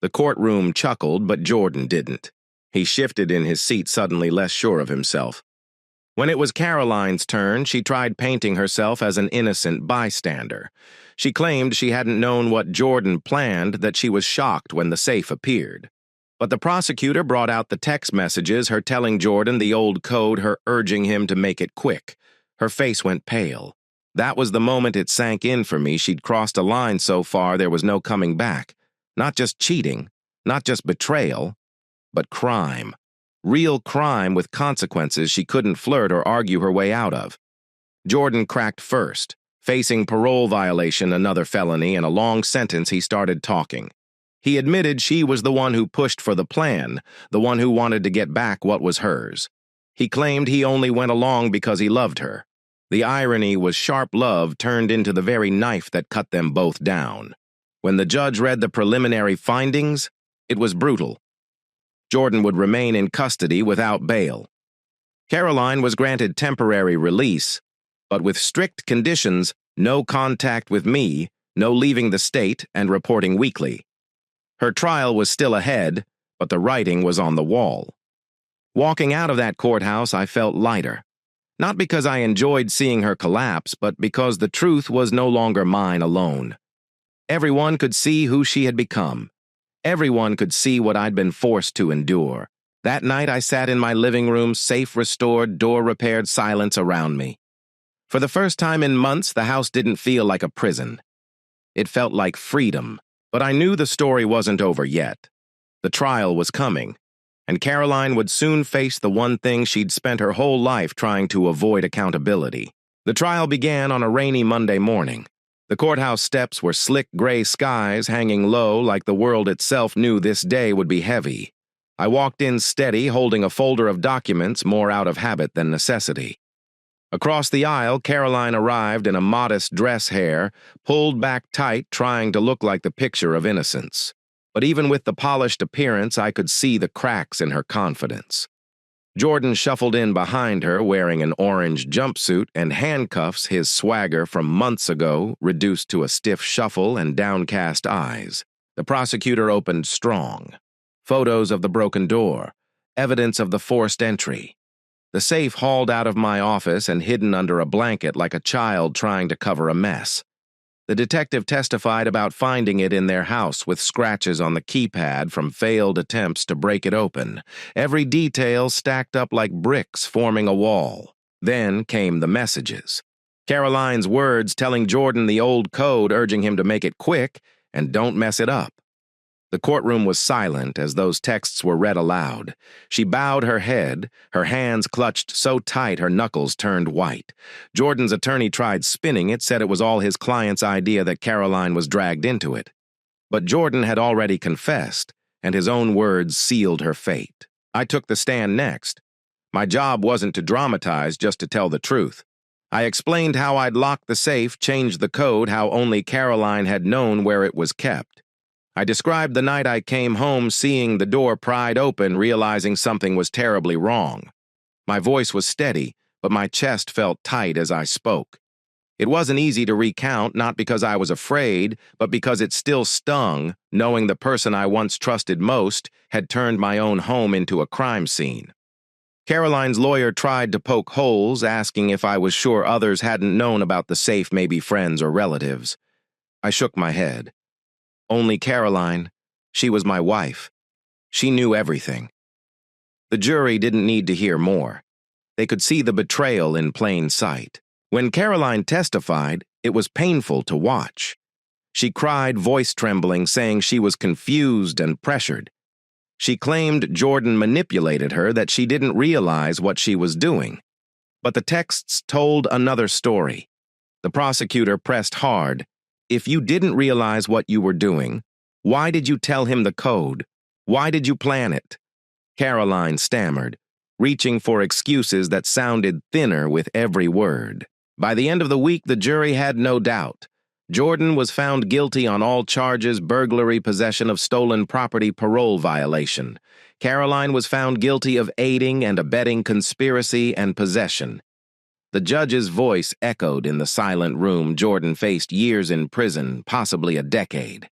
The courtroom chuckled, but Jordan didn't. He shifted in his seat, suddenly less sure of himself. When it was Caroline's turn, she tried painting herself as an innocent bystander. She claimed she hadn't known what Jordan planned, that she was shocked when the safe appeared. But the prosecutor brought out the text messages, her telling Jordan the old code, her urging him to make it quick. Her face went pale. That was the moment it sank in for me. She'd crossed a line so far there was no coming back. Not just cheating, not just betrayal, but crime. Real crime with consequences she couldn't flirt or argue her way out of. Jordan cracked first. Facing parole violation, another felony, and a long sentence, he started talking. He admitted she was the one who pushed for the plan, the one who wanted to get back what was hers. He claimed he only went along because he loved her. The irony was sharp love turned into the very knife that cut them both down. When the judge read the preliminary findings, it was brutal. Jordan would remain in custody without bail. Caroline was granted temporary release, but with strict conditions: no contact with me, no leaving the state, and reporting weekly. Her trial was still ahead, but the writing was on the wall. Walking out of that courthouse, I felt lighter. Not because I enjoyed seeing her collapse, but because the truth was no longer mine alone. Everyone could see who she had become. Everyone could see what I'd been forced to endure. That night I sat in my living room, safe restored, door repaired, silence around me. For the first time in months, the house didn't feel like a prison. It felt like freedom, but I knew the story wasn't over yet. The trial was coming, and Caroline would soon face the one thing she'd spent her whole life trying to avoid: accountability. The trial began on a rainy Monday morning. The courthouse steps were slick gray skies hanging low, like the world itself knew this day would be heavy. I walked in steady, holding a folder of documents, more out of habit than necessity. Across the aisle, Caroline arrived in a modest dress, hair pulled back tight, trying to look like the picture of innocence. But even with the polished appearance, I could see the cracks in her confidence. Jordan shuffled in behind her, wearing an orange jumpsuit and handcuffs, his swagger from months ago reduced to a stiff shuffle and downcast eyes. The prosecutor opened strong. Photos of the broken door, evidence of the forced entry. The safe hauled out of my office and hidden under a blanket like a child trying to cover a mess. The detective testified about finding it in their house with scratches on the keypad from failed attempts to break it open, every detail stacked up like bricks forming a wall. Then came the messages. Caroline's words telling Jordan the old code, urging him to make it quick and don't mess it up. The courtroom was silent as those texts were read aloud. She bowed her head, her hands clutched so tight her knuckles turned white. Jordan's attorney tried spinning it, said it was all his client's idea that Caroline was dragged into it. But Jordan had already confessed, and his own words sealed her fate. I took the stand next. My job wasn't to dramatize, just to tell the truth. I explained how I'd locked the safe, changed the code, how only Caroline had known where it was kept. I described the night I came home, seeing the door pried open, realizing something was terribly wrong. My voice was steady, but my chest felt tight as I spoke. It wasn't easy to recount, not because I was afraid, but because it still stung, knowing the person I once trusted most had turned my own home into a crime scene. Caroline's lawyer tried to poke holes, asking if I was sure others hadn't known about the safe, maybe friends or relatives. I shook my head. Only Caroline. She was my wife. She knew everything. The jury didn't need to hear more. They could see the betrayal in plain sight. When Caroline testified, it was painful to watch. She cried, voice trembling, saying she was confused and pressured. She claimed Jordan manipulated her, that she didn't realize what she was doing. But the texts told another story. The prosecutor pressed hard. If you didn't realize what you were doing, why did you tell him the code? Why did you plan it? Caroline stammered, reaching for excuses that sounded thinner with every word. By the end of the week, the jury had no doubt. Jordan was found guilty on all charges: burglary, possession of stolen property, parole violation. Caroline was found guilty of aiding and abetting conspiracy and possession. The judge's voice echoed in the silent room. Jordan faced years in prison, possibly a decade.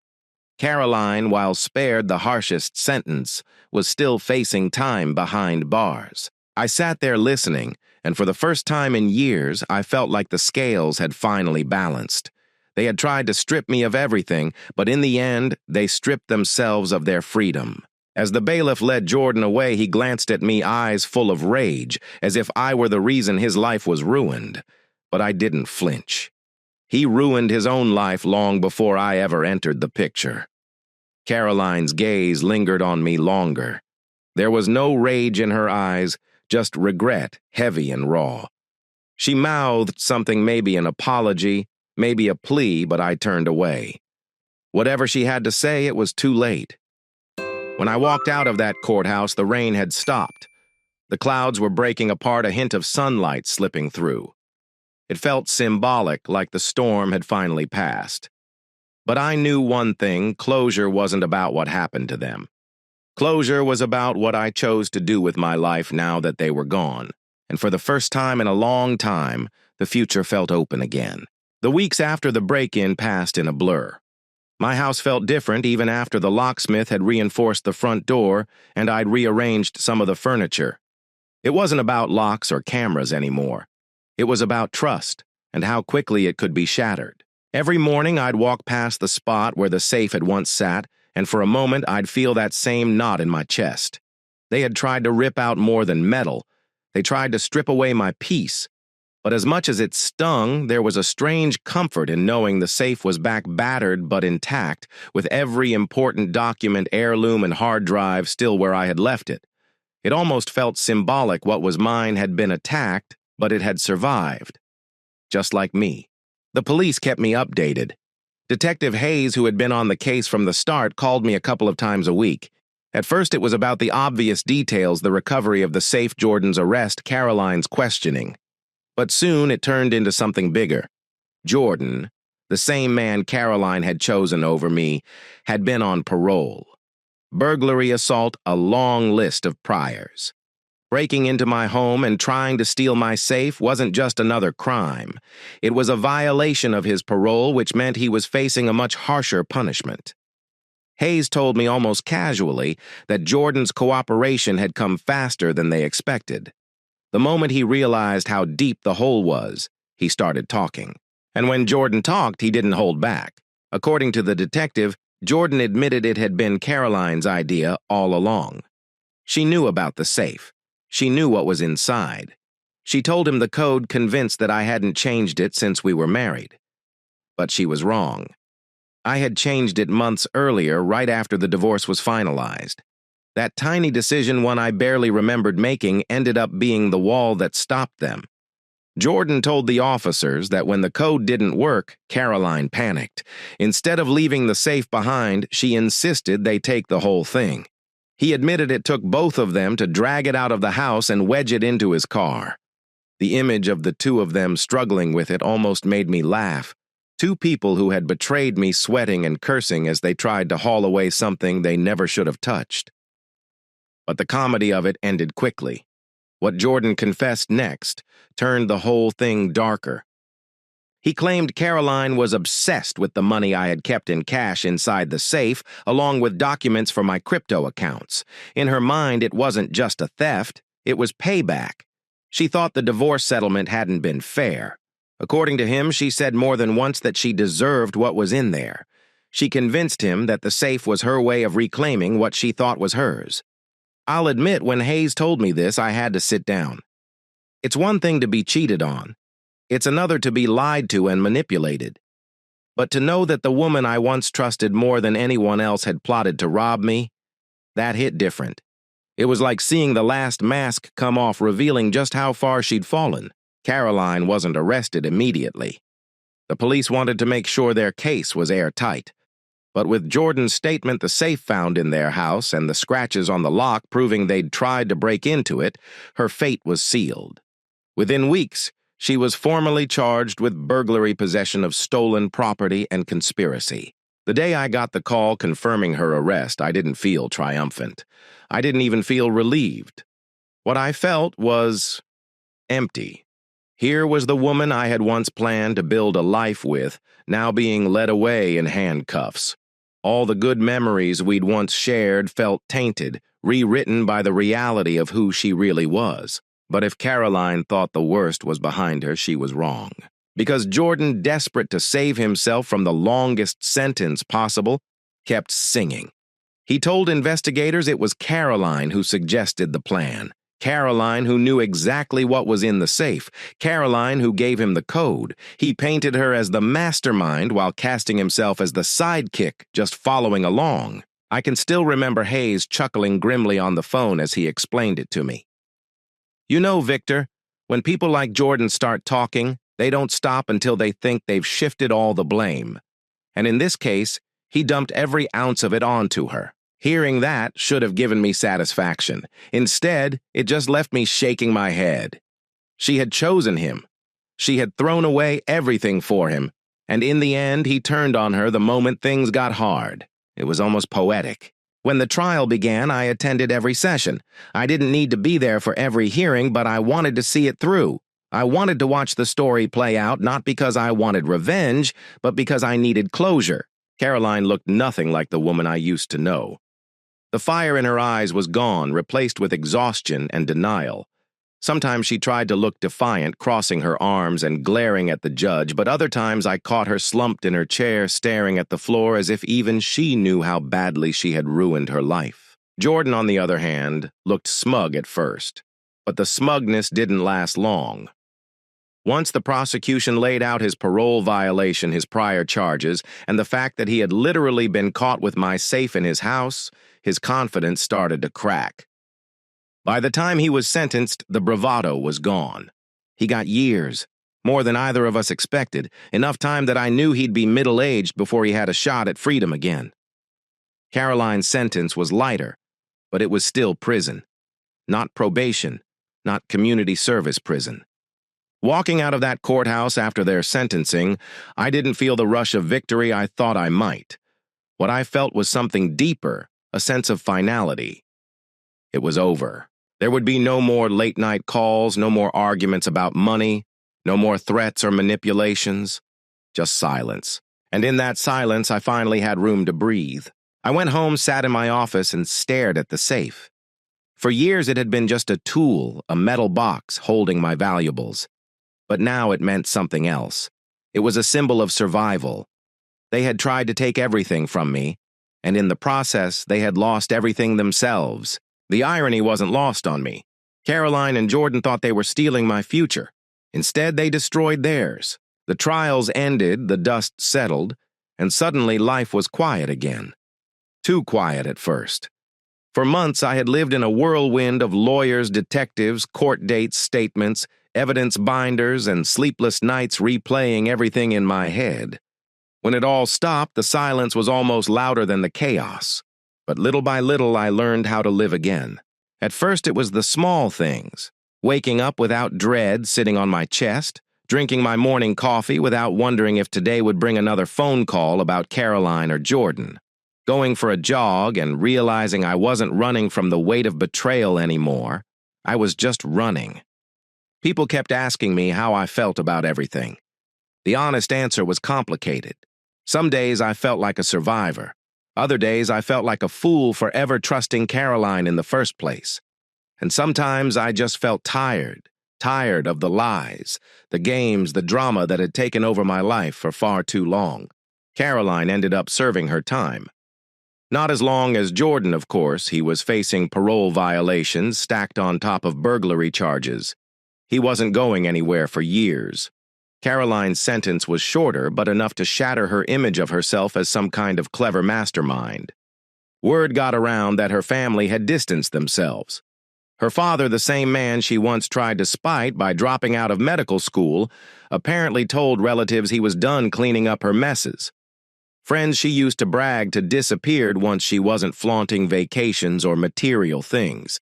Caroline, while spared the harshest sentence, was still facing time behind bars. I sat there listening, and for the first time in years, I felt like the scales had finally balanced. They had tried to strip me of everything, but in the end, they stripped themselves of their freedom. As the bailiff led Jordan away, he glanced at me, eyes full of rage, as if I were the reason his life was ruined. But I didn't flinch. He ruined his own life long before I ever entered the picture. Caroline's gaze lingered on me longer. There was no rage in her eyes, just regret, heavy and raw. She mouthed something, maybe an apology, maybe a plea, but I turned away. Whatever she had to say, it was too late. When I walked out of that courthouse, the rain had stopped. The clouds were breaking apart, a hint of sunlight slipping through. It felt symbolic, like the storm had finally passed. But I knew one thing: closure wasn't about what happened to them. Closure was about what I chose to do with my life now that they were gone. And for the first time in a long time, the future felt open again. The weeks after the break-in passed in a blur. My house felt different even after the locksmith had reinforced the front door and I'd rearranged some of the furniture. It wasn't about locks or cameras anymore. It was about trust and how quickly it could be shattered. Every morning I'd walk past the spot where the safe had once sat, and for a moment I'd feel that same knot in my chest. They had tried to rip out more than metal. They tried to strip away my peace. But as much as it stung, there was a strange comfort in knowing the safe was back battered but intact, with every important document, heirloom, and hard drive still where I had left it. It almost felt symbolic what was mine had been attacked, but it had survived. Just like me. The police kept me updated. Detective Hayes, who had been on the case from the start, called me a couple of times a week. At first it was about the obvious details, the recovery of the safe, Jordan's arrest, Caroline's questioning. But soon it turned into something bigger. Jordan, the same man Caroline had chosen over me, had been on parole. Burglary, assault, a long list of priors. Breaking into my home and trying to steal my safe wasn't just another crime. It was a violation of his parole, which meant he was facing a much harsher punishment. Hayes told me almost casually that Jordan's cooperation had come faster than they expected. The moment he realized how deep the hole was, he started talking. And when Jordan talked, he didn't hold back. According to the detective, Jordan admitted it had been Caroline's idea all along. She knew about the safe. She knew what was inside. She told him the code, convinced that I hadn't changed it since we were married. But she was wrong. I had changed it months earlier, right after the divorce was finalized. That tiny decision, one I barely remembered making, ended up being the wall that stopped them. Jordan told the officers that when the code didn't work, Caroline panicked. Instead of leaving the safe behind, she insisted they take the whole thing. He admitted it took both of them to drag it out of the house and wedge it into his car. The image of the two of them struggling with it almost made me laugh. Two people who had betrayed me, sweating and cursing as they tried to haul away something they never should have touched. But the comedy of it ended quickly. What Jordan confessed next turned the whole thing darker. He claimed Caroline was obsessed with the money I had kept in cash inside the safe, along with documents for my crypto accounts. In her mind, it wasn't just a theft, it was payback. She thought the divorce settlement hadn't been fair. According to him, she said more than once that she deserved what was in there. She convinced him that the safe was her way of reclaiming what she thought was hers. I'll admit, when Hayes told me this, I had to sit down. It's one thing to be cheated on. It's another to be lied to and manipulated. But to know that the woman I once trusted more than anyone else had plotted to rob me, that hit different. It was like seeing the last mask come off, revealing just how far she'd fallen. Caroline wasn't arrested immediately. The police wanted to make sure their case was airtight. But with Jordan's statement, the safe found in their house, and the scratches on the lock proving they'd tried to break into it, her fate was sealed. Within weeks, she was formally charged with burglary, possession of stolen property, and conspiracy. The day I got the call confirming her arrest, I didn't feel triumphant. I didn't even feel relieved. What I felt was empty. Here was the woman I had once planned to build a life with, now being led away in handcuffs. All the good memories we'd once shared felt tainted, rewritten by the reality of who she really was. But if Caroline thought the worst was behind her, she was wrong. Because Jordan, desperate to save himself from the longest sentence possible, kept singing. He told investigators it was Caroline who suggested the plan. Caroline who knew exactly what was in the safe. Caroline who gave him the code. He painted her as the mastermind while casting himself as the sidekick, just following along. I can still remember Hayes chuckling grimly on the phone as he explained it to me. You know, Victor, when people like Jordan start talking, they don't stop until they think they've shifted all the blame. And in this case, he dumped every ounce of it onto her. Hearing that should have given me satisfaction. Instead, it just left me shaking my head. She had chosen him. She had thrown away everything for him, and in the end, he turned on her the moment things got hard. It was almost poetic. When the trial began, I attended every session. I didn't need to be there for every hearing, but I wanted to see it through. I wanted to watch the story play out, not because I wanted revenge, but because I needed closure. Caroline looked nothing like the woman I used to know. The fire in her eyes was gone, replaced with exhaustion and denial. Sometimes she tried to look defiant, crossing her arms and glaring at the judge, but other times I caught her slumped in her chair, staring at the floor as if even she knew how badly she had ruined her life. Jordan, on the other hand, looked smug at first, but the smugness didn't last long. Once the prosecution laid out his parole violation, his prior charges, and the fact that he had literally been caught with my safe in his house, his confidence started to crack. By the time he was sentenced, the bravado was gone. He got years, more than either of us expected, enough time that I knew he'd be middle-aged before he had a shot at freedom again. Caroline's sentence was lighter, but it was still prison. Not probation, not community service prison. Walking out of that courthouse after their sentencing, I didn't feel the rush of victory I thought I might. What I felt was something deeper, a sense of finality. It was over. There would be no more late-night calls, no more arguments about money, no more threats or manipulations, just silence. And in that silence, I finally had room to breathe. I went home, sat in my office, and stared at the safe. For years, it had been just a tool, a metal box holding my valuables. But now it meant something else. It was a symbol of survival. They had tried to take everything from me, and in the process, they had lost everything themselves. The irony wasn't lost on me. Caroline and Jordan thought they were stealing my future. Instead, they destroyed theirs. The trials ended, the dust settled, and suddenly life was quiet again. Too quiet at first. For months, I had lived in a whirlwind of lawyers, detectives, court dates, statements, evidence binders, and sleepless nights replaying everything in my head. When it all stopped, the silence was almost louder than the chaos. But little by little, I learned how to live again. At first, it was the small things. Waking up without dread sitting on my chest, drinking my morning coffee without wondering if today would bring another phone call about Caroline or Jordan. Going for a jog and realizing I wasn't running from the weight of betrayal anymore. I was just running. People kept asking me how I felt about everything. The honest answer was complicated. Some days I felt like a survivor. Other days I felt like a fool for ever trusting Caroline in the first place. And sometimes I just felt tired of the lies, the games, the drama that had taken over my life for far too long. Caroline ended up serving her time. Not as long as Jordan, of course. He was facing parole violations stacked on top of burglary charges. He wasn't going anywhere for years. Caroline's sentence was shorter, but enough to shatter her image of herself as some kind of clever mastermind. Word got around that her family had distanced themselves. Her father, the same man she once tried to spite by dropping out of medical school, apparently told relatives he was done cleaning up her messes. Friends she used to brag to disappeared once she wasn't flaunting vacations or material things.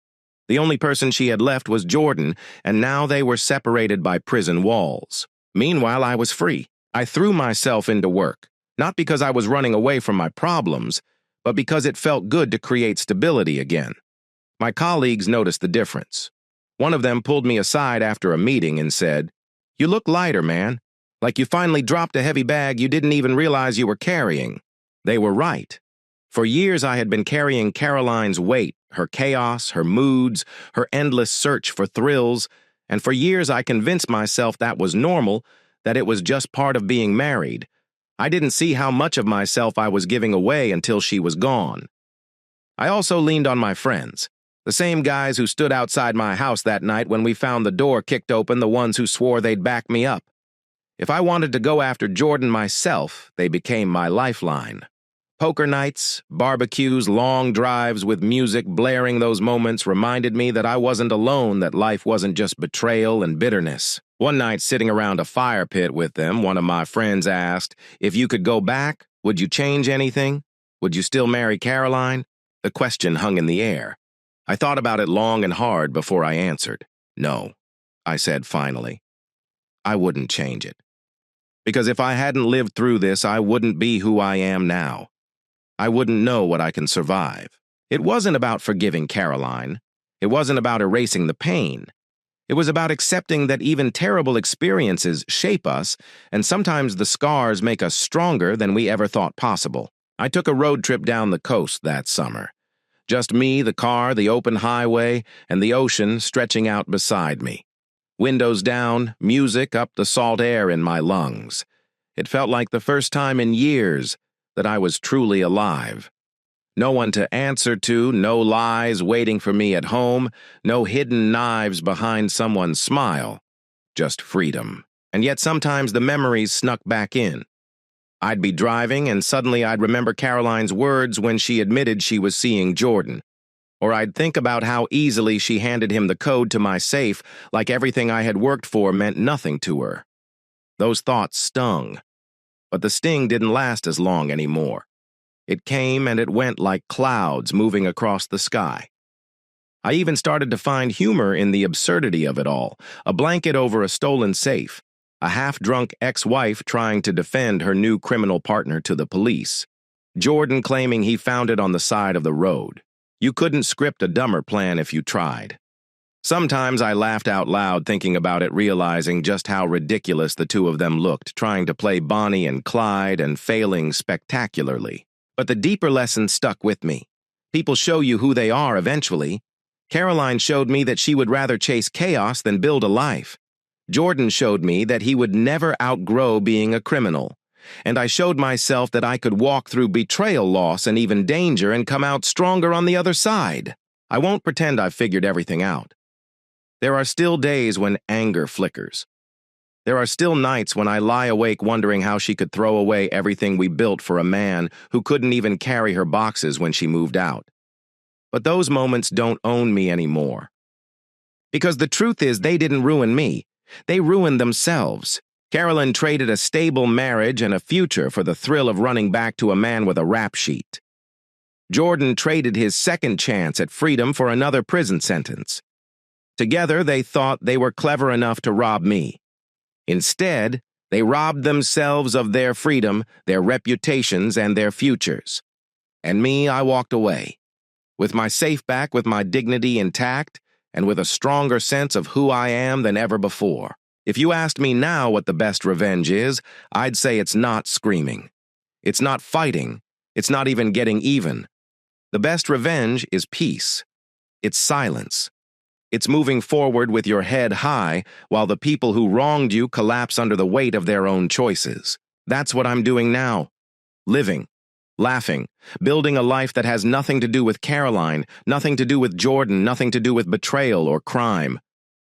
The only person she had left was Jordan, and now they were separated by prison walls. Meanwhile, I was free. I threw myself into work, not because I was running away from my problems, but because it felt good to create stability again. My colleagues noticed the difference. One of them pulled me aside after a meeting and said, "You look lighter, man. Like you finally dropped a heavy bag you didn't even realize you were carrying." They were right. For years I had been carrying Caroline's weight, her chaos, her moods, her endless search for thrills, and for years I convinced myself that was normal, that it was just part of being married. I didn't see how much of myself I was giving away until she was gone. I also leaned on my friends, the same guys who stood outside my house that night when we found the door kicked open, the ones who swore they'd back me up. If I wanted to go after Jordan myself, they became my lifeline. Poker nights, barbecues, long drives with music blaring those moments reminded me that I wasn't alone, that life wasn't just betrayal and bitterness. One night, sitting around a fire pit with them, one of my friends asked, "If you could go back, would you change anything? Would you still marry Caroline?" The question hung in the air. I thought about it long and hard before I answered. "No," I said finally. I wouldn't change it. Because if I hadn't lived through this, I wouldn't be who I am now. I wouldn't know what I can survive. It wasn't about forgiving Caroline. It wasn't about erasing the pain. It was about accepting that even terrible experiences shape us, and sometimes the scars make us stronger than we ever thought possible. I took a road trip down the coast that summer. Just me, the car, the open highway, and the ocean stretching out beside me. Windows down, music up the salt air in my lungs. It felt like the first time in years that I was truly alive. No one to answer to, no lies waiting for me at home, no hidden knives behind someone's smile. Just freedom. And yet sometimes the memories snuck back in. I'd be driving and suddenly I'd remember Caroline's words when she admitted she was seeing Jordan. Or I'd think about how easily she handed him the code to my safe, like everything I had worked for meant nothing to her. Those thoughts stung. But the sting didn't last as long anymore. It came and it went like clouds moving across the sky. I even started to find humor in the absurdity of it all, a blanket over a stolen safe, a half-drunk ex-wife trying to defend her new criminal partner to the police, Jordan claiming he found it on the side of the road. You couldn't script a dumber plan if you tried. Sometimes I laughed out loud thinking about it, realizing just how ridiculous the two of them looked, trying to play Bonnie and Clyde and failing spectacularly. But the deeper lesson stuck with me. People show you who they are eventually. Caroline showed me that she would rather chase chaos than build a life. Jordan showed me that he would never outgrow being a criminal. And I showed myself that I could walk through betrayal, loss, and even danger and come out stronger on the other side. I won't pretend I've figured everything out. There are still days when anger flickers. There are still nights when I lie awake wondering how she could throw away everything we built for a man who couldn't even carry her boxes when she moved out. But those moments don't own me anymore. Because the truth is, they didn't ruin me. They ruined themselves. Carolyn traded a stable marriage and a future for the thrill of running back to a man with a rap sheet. Jordan traded his second chance at freedom for another prison sentence. Together, they thought they were clever enough to rob me. Instead, they robbed themselves of their freedom, their reputations, and their futures. And me, I walked away. With my safe back, with my dignity intact, and with a stronger sense of who I am than ever before. If you asked me now what the best revenge is, I'd say it's not screaming. It's not fighting. It's not even getting even. The best revenge is peace. It's silence. It's moving forward with your head high while the people who wronged you collapse under the weight of their own choices. That's what I'm doing now. Living. Laughing, building a life that has nothing to do with Caroline, nothing to do with Jordan, nothing to do with betrayal or crime.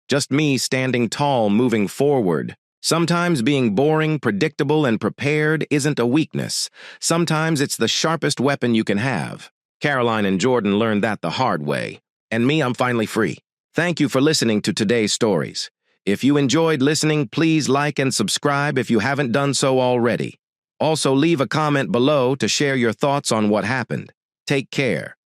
Just me standing tall, moving forward. Sometimes being boring, predictable, and prepared isn't a weakness. Sometimes it's the sharpest weapon you can have. Caroline and Jordan learned that the hard way. And me, I'm finally free. Thank you for listening to today's stories. If you enjoyed listening, please like and subscribe if you haven't done so already. Also, leave a comment below to share your thoughts on what happened. Take care.